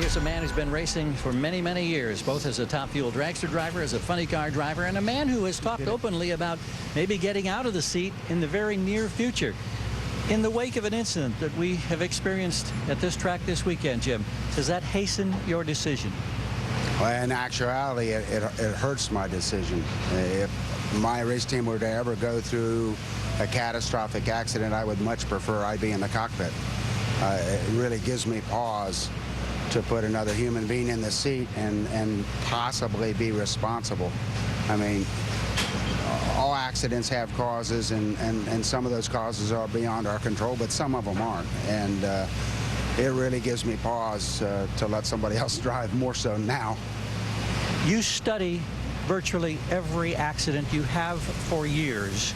Here's a man who's been racing for many, many years, both as a Top Fuel dragster driver, as a funny car driver, and a man who has talked openly about maybe getting out of the seat in the very near future. In the wake of an incident that we have experienced at this track this weekend, Jim, does that hasten your decision? Well, in actuality, it hurts my decision. If my race team were to ever go through a catastrophic accident, I would much prefer I be in the cockpit. It really gives me pause to put another human being in the seat and possibly be responsible. I mean, all accidents have causes, and some of those causes are beyond our control, but some of them aren't. And it really gives me pause to let somebody else drive, more so now. You study virtually every accident. You have for years.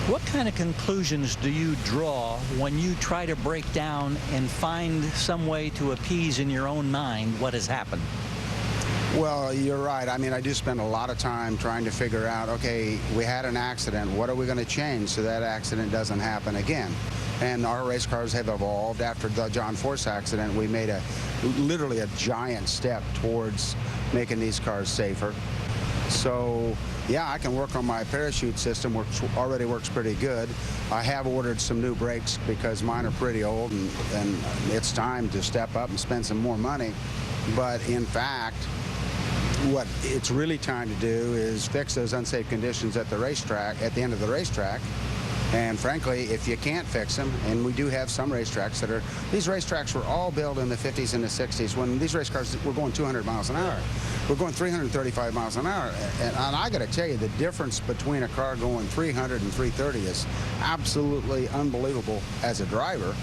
What kind of conclusions do you draw when you try to break down and find some way to appease in your own mind what has happened? Well, you're right. I mean, I do spend a lot of time trying to figure out, okay, we had an accident. What are we going to change so that accident doesn't happen again? And our race cars have evolved. After the John Force accident, we made literally a giant step towards making these cars safer. So, yeah, I can work on my parachute system, which already works pretty good. I have ordered some new brakes because mine are pretty old, and it's time to step up and spend some more money. But in fact, what it's really time to do is fix those unsafe conditions at the racetrack, at the end of the racetrack. And frankly, if you can't fix them, and we do have some racetracks that are, these racetracks were all built in the 50s and the 60s when these race cars were going 200 miles an hour. We're going 335 miles an hour. And I got to tell you, the difference between a car going 300 and 330 is absolutely unbelievable as a driver.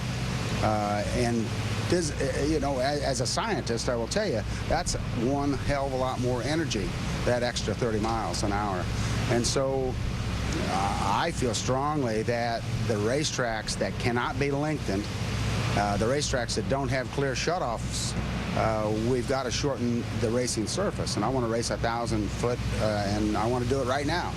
And this, you know, as a scientist, I will tell you, that's one hell of a lot more energy, that extra 30 miles an hour. And so I feel strongly that the racetracks that cannot be lengthened, the racetracks that don't have clear shutoffs, we've got to shorten the racing surface. And I want to race 1,000 foot, and I want to do it right now.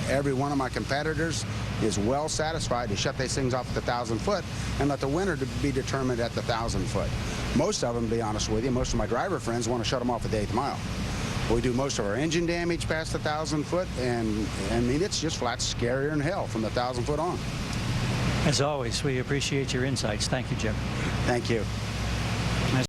Every one of my competitors is well satisfied to shut these things off at the 1,000 foot and let the winner be determined at the 1,000 foot. Most of them, to be honest with you, most of my driver friends want to shut them off at the 8th mile. We do most of our engine damage past the 1,000 foot, and I mean, it's just flat scarier than hell from the 1,000 foot on. As always, we appreciate your insights. Thank you, Jim. Thank you.